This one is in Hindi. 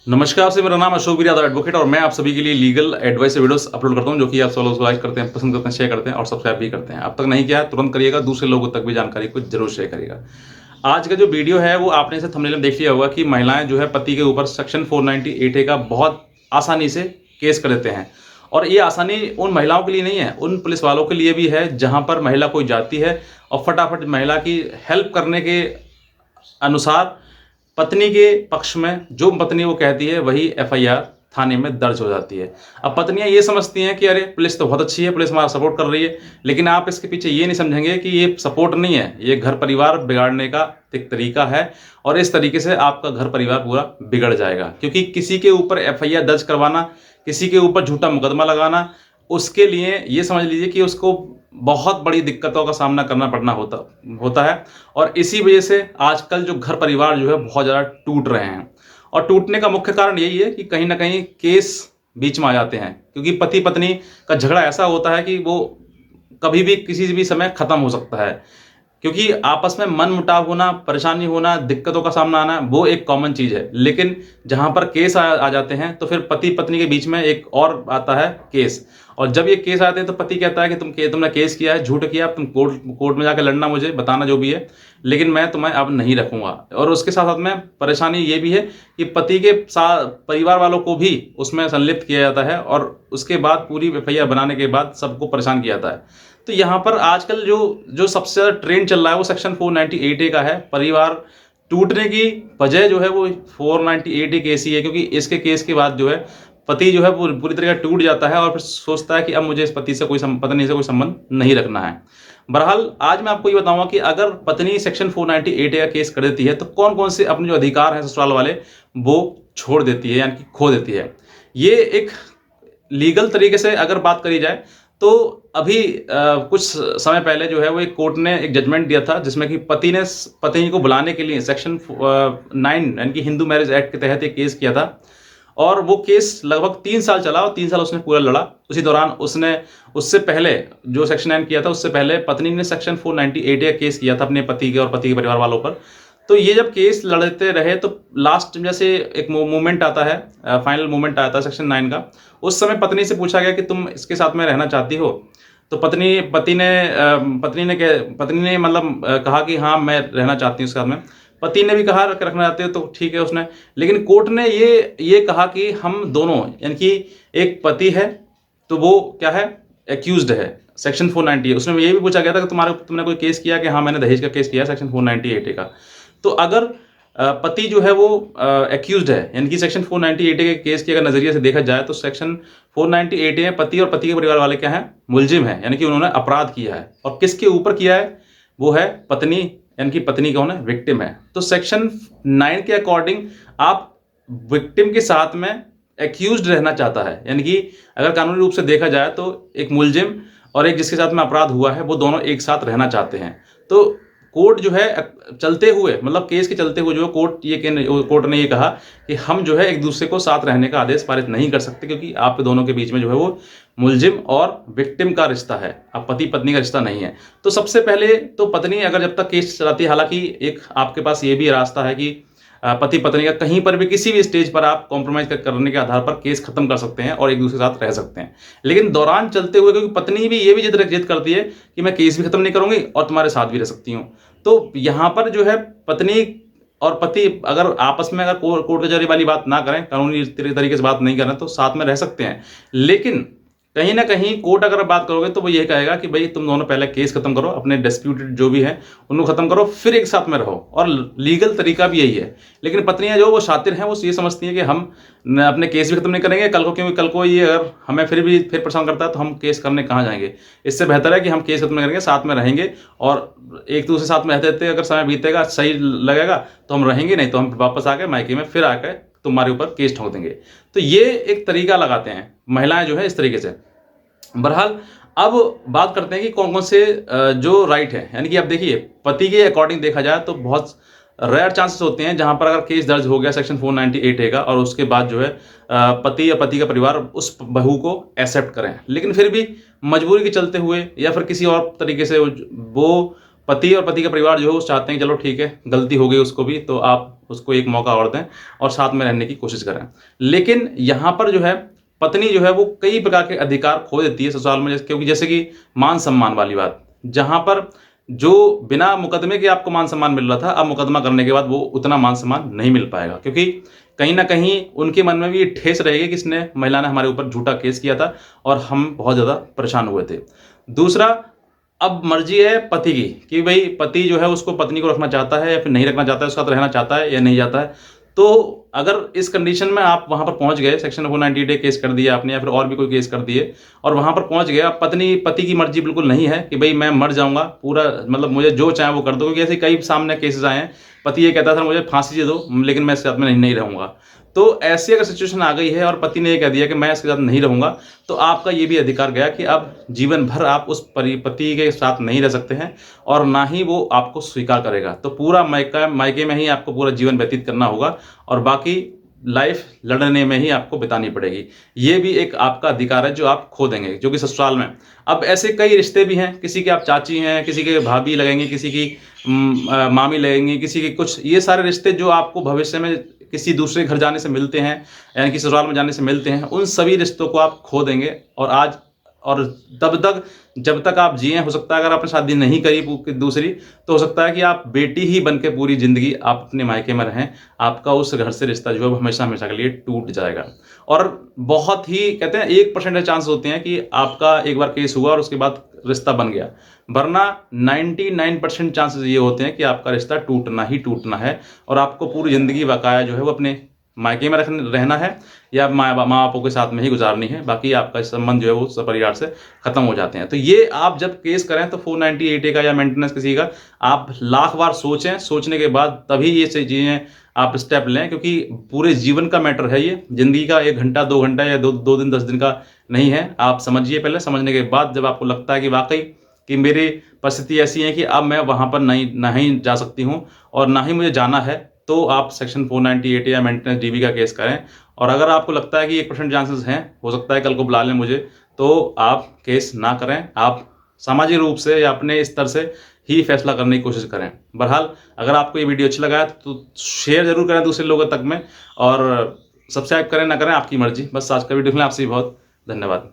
नमस्कार से मेरा नाम अशोक यादव एडवोकेट और मैं आप सभी के लिए लीगल एडवाइस वीडियोस अपलोड करता हूं जो कि आप सब लोग लाइक करते हैं, पसंद करते हैं, शेयर करते हैं और सब्सक्राइब भी करते हैं। अब तक नहीं किया है तुरंत करिएगा, दूसरे लोगों तक भी जानकारी को जरूर शेयर करिएगा। आज का जो वीडियो है वो आपने इसे थंबनेल में देख लिया होगा कि महिलाएं जो है पति के ऊपर सेक्शन 498A का बहुत आसानी से केस कर देते हैं। और ये आसानी उन महिलाओं के लिए नहीं है, उन पुलिस वालों के लिए भी है जहां पर महिला कोई जाती है और फटाफट महिला की हेल्प करने के अनुसार पत्नी के पक्ष में जो पत्नी वो कहती है वही एफआईआर थाने में दर्ज हो जाती है। अब पत्नियां ये समझती हैं कि अरे पुलिस तो बहुत अच्छी है, पुलिस हमारा सपोर्ट कर रही है, लेकिन आप इसके पीछे ये नहीं समझेंगे कि ये सपोर्ट नहीं है, ये घर परिवार बिगाड़ने का एक तरीका है और इस तरीके से आपका घर परिवार पूरा बिगड़ जाएगा। क्योंकि किसी के ऊपर एफआईआर दर्ज करवाना, किसी के ऊपर झूठा मुकदमा लगाना, उसके लिए ये समझ लीजिए कि उसको बहुत बड़ी दिक्कतों का सामना करना पड़ना होता है। और इसी वजह से आजकल जो घर परिवार जो है बहुत ज़्यादा टूट रहे हैं और टूटने का मुख्य कारण यही है कि कहीं ना कहीं केस बीच में आ जाते हैं। क्योंकि पति पत्नी का झगड़ा ऐसा होता है कि वो कभी भी किसी भी समय खत्म हो सकता है। क्योंकि आपस में मन मुटाव होना, परेशानी होना, दिक्कतों का सामना आना वो एक कॉमन चीज़ है, लेकिन जहां पर केस आ जाते हैं तो फिर पति पत्नी के बीच में एक और आता है केस। और जब ये केस आते हैं तो पति कहता है कि तुमने केस किया है, झूठ किया, तुम कोर्ट में जाकर लड़ना, मुझे बताना जो भी है, लेकिन मैं तुम्हें अब नहीं रखूंगा। और उसके साथ साथ में परेशानी ये भी है कि पति के साथ परिवार वालों को भी उसमें संलिप्त किया जाता है और उसके बाद पूरी एफआईआर बनाने के बाद सबको परेशान किया जाता है। तो यहाँ पर आजकल जो सबसे ज़्यादा ट्रेंड चल रहा है वो सेक्शन 498A का है। परिवार टूटने की वजह जो है वो 498A केस ही है। क्योंकि इसके केस के बाद जो है पति जो है पूरी तरह टूट जाता है और फिर सोचता है कि अब मुझे इस पति से पत्नी से कोई संबंध नहीं रखना है। बहरहाल आज मैं आपको ये बताऊंगा कि अगर पत्नी सेक्शन 498A का केस कर देती है तो कौन कौन से अपने जो अधिकार हैं ससुराल वाले वो छोड़ देती है, यानी कि खो देती है। ये एक लीगल तरीके से अगर बात करी जाए तो अभी कुछ समय पहले जो है वो एक कोर्ट ने एक जजमेंट दिया था जिसमें कि पति ने पत्नी को बुलाने के लिए सेक्शन 9 यानी कि हिंदू मैरिज एक्ट के तहत एक केस किया था। और वो केस लगभग 3 साल चला और 3 साल उसने पूरा लड़ा। उसी दौरान उसने उससे पहले जो सेक्शन 9 किया था उससे पहले पत्नी ने सेक्शन 498 का केस किया था अपने पति के और पति के परिवार वालों पर। तो ये जब केस लड़ते रहे तो लास्ट जैसे एक मूवमेंट आता है, फाइनल मूवमेंट आता है सेक्शन 9 का, उस समय पत्नी से पूछा गया कि तुम इसके साथ में रहना चाहती हो। तो पत्नी ने मतलब कहा कि हाँ मैं रहना चाहती हूँ इसके साथ में। पति ने भी कहा रखना चाहते हो तो ठीक है उसने, लेकिन कोर्ट ने ये कहा कि हम दोनों यानी कि एक पति है तो वो क्या है, एक्यूज्ड है, सेक्शन 498। उसमें ये भी पूछा गया था कि तुमने कोई केस किया कि हाँ मैंने दहेज का केस किया सेक्शन 498 का। तो अगर पति जो है वो एक्यूज्ड है यानी कि सेक्शन 498 के केस के अगर नजरिए से देखा जाए तो सेक्शन 498 में पति और पति के परिवार वाले क्या है, मुलजिम है, यानी कि उन्होंने अपराध किया है। और किसके ऊपर किया है, वो है पत्नी, यानी कि पत्नी कौन है, विक्टिम है। तो सेक्शन 9 के अकॉर्डिंग आप विक्टिम के साथ में एक्यूज्ड रहना चाहता है, यानी कि अगर कानूनी रूप से देखा जाए तो एक मुलजिम और एक जिसके साथ में अपराध हुआ है वो दोनों एक साथ रहना चाहते हैं। तो कोर्ट जो है चलते हुए मतलब केस के चलते हुए जो कोर्ट ने ये कहा कि हम जो है एक दूसरे को साथ रहने का आदेश पारित नहीं कर सकते, क्योंकि आप दोनों के बीच में जो है वो मुलजिम और विक्टिम का रिश्ता है, अब पति पत्नी का रिश्ता नहीं है। तो सबसे पहले तो पत्नी अगर जब तक केस चलाती है, हालांकि एक आपके पास ये भी रास्ता है कि पति पत्नी का कहीं पर भी किसी भी स्टेज पर आप कॉम्प्रोमाइज करने के आधार पर केस खत्म कर सकते हैं और एक दूसरे के साथ रह सकते हैं। लेकिन दौरान चलते हुए क्योंकि पत्नी भी ये भी जिद करती है कि मैं केस भी खत्म नहीं करूंगी और तुम्हारे साथ भी रह सकती हूँ। तो यहाँ पर जो है पत्नी और पति अगर आपस में अगर कोर्ट कचहरी वाली बात ना करें, कानूनी तरीके से बात नहीं करें तो साथ में रह सकते हैं। लेकिन कहीं ना कहीं कोर्ट अगर बात करोगे तो वो ये कहेगा कि भाई तुम दोनों पहले केस खत्म करो, अपने डिस्प्यूटेड जो भी है उनको खत्म करो, फिर एक साथ में रहो। और लीगल तरीका भी यही है। लेकिन पत्नियां जो वो शातिर हैं वो ये समझती हैं कि हम अपने केस भी खत्म नहीं करेंगे कल को, क्योंकि कल को ये अगर हमें फिर परेशान करता है तो हम केस करने कहाँ जाएंगे। इससे बेहतर है कि हम केस खत्म नहीं करेंगे, साथ में रहेंगे और एक दूसरे साथ में रहते अगर समय बीतेगा सही लगेगा तो हम रहेंगे, नहीं तो हम वापस आके मायके में फिर आकर तुम्हारे ऊपर केस ठोक देंगे। तो ये एक तरीका लगाते हैं महिलाएं जो है इस तरीके से। बहरहाल अब बात करते हैं कि कौन कौन से जो राइट है, यानी कि अब देखिए पति के अकॉर्डिंग देखा जाए तो बहुत रेयर चांसेस होते हैं जहां पर अगर केस दर्ज हो गया सेक्शन 498 का और उसके बाद जो है पति या पति का परिवार उस बहू को एक्सेप्ट करें, लेकिन फिर भी मजबूरी के चलते हुए या फिर किसी और तरीके से वो पति और पति का परिवार जो है वो चाहते हैं चलो ठीक है गलती हो गई उसको भी तो आप उसको एक मौका और दें और साथ में रहने की कोशिश करें। लेकिन यहाँ पर जो है पत्नी जो है वो कई प्रकार के अधिकार खो देती है ससुराल में, क्योंकि जैसे कि मान सम्मान वाली बात, जहाँ पर जो बिना मुकदमे के आपको मान सम्मान मिल रहा था, अब मुकदमा करने के बाद वो उतना मान सम्मान नहीं मिल पाएगा, क्योंकि कहीं ना कहीं उनके मन में भी ये ठेस रहेगी कि इसने महिला ने हमारे ऊपर झूठा केस किया था और हम बहुत ज़्यादा परेशान हुए थे। दूसरा, अब मर्जी है पति की कि भाई पति जो है उसको पत्नी को रखना चाहता है या फिर नहीं रखना चाहता है, उसका तो रहना चाहता है या नहीं चाहता है। तो अगर इस कंडीशन में आप वहाँ पर पहुँच गए, सेक्शन 498 केस कर दिया आपने या फिर और भी कोई केस कर दिए और वहाँ पर पहुँच गए, अब पति की मर्जी बिल्कुल नहीं है कि भाई मैं मर जाऊँगा, पूरा मतलब मुझे जो चाहे वो कर दो, क्योंकि ऐसे कई सामने केसेस आए हैं, पति ये कहता था मुझे फांसी दे दो लेकिन मैं इसके साथ में नहीं रहूँगा। तो ऐसी अगर सिचुएशन आ गई है और पति ने ये कह दिया कि मैं इसके साथ नहीं रहूँगा, तो आपका ये भी अधिकार गया कि अब जीवन भर आप उस पति के साथ नहीं रह सकते हैं और ना ही वो आपको स्वीकार करेगा। तो पूरा मायके में ही आपको पूरा जीवन व्यतीत करना होगा और बाकी लाइफ लड़ने में ही आपको बितानी पड़ेगी। ये भी एक आपका अधिकार है जो आप खो देंगे, जो कि ससुराल में। अब ऐसे कई रिश्ते भी हैं, किसी के आप चाची हैं, किसी के भाभी लगेंगे, किसी की मामी लगेंगी, किसी के कुछ, ये सारे रिश्ते जो आपको भविष्य में किसी दूसरे घर जाने से मिलते हैं, यानी कि ससुराल में जाने से मिलते हैं, उन सभी रिश्तों को आप खो देंगे। और तब तक जब तक आप जिए, हो सकता है अगर आपने शादी नहीं करी दूसरी, तो हो सकता है कि आप बेटी ही बन के पूरी ज़िंदगी आप अपने मायके में रहें, आपका उस घर से रिश्ता जो है हमेशा हमेशा के लिए टूट जाएगा। और बहुत ही कहते हैं 1% चांस होते हैं कि आपका एक बार केस हुआ और उसके बाद रिश्ता बन गया, वरना 99% चांसेस ये होते हैं कि आपका रिश्ता टूटना ही टूटना है और आपको पूरी ज़िंदगी बकाया जो है वो अपने मायके में रहना है या माँ बापों के साथ में ही गुजारनी है। बाकी आपका संबंध जो है वो परिवार से खत्म हो जाते हैं। तो ये आप जब केस करें तो 498A का या मेंटेनेंस किसी का, आप लाख बार सोचें, सोचने के बाद तभी ये चीज़ें आप स्टेप लें, क्योंकि पूरे जीवन का मैटर है ये, जिंदगी का 1 घंटा 2 घंटा या 2 दिन 10 दिन का नहीं है। आप समझिए पहले, समझने के बाद जब आपको लगता है कि वाकई कि मेरी परिस्थिति ऐसी है कि अब मैं वहाँ पर नहीं जा सकती हूँ और ना ही मुझे जाना है, तो आप सेक्शन 498 या मेंटेनेंस डीबी का केस करें। और अगर आपको लगता है कि 1% चांसेस हैं, हो सकता है कल को बुला लें मुझे, तो आप केस ना करें। आप सामाजिक रूप से या अपने स्तर से ही फैसला करने की कोशिश करें। बहरहाल, अगर आपको ये वीडियो अच्छा लगा है तो शेयर जरूर करें दूसरे लोगों तक में, और सब्सक्राइब करें ना करें आपकी मर्जी। बस आज का वीडियो में आपसे बहुत धन्यवाद।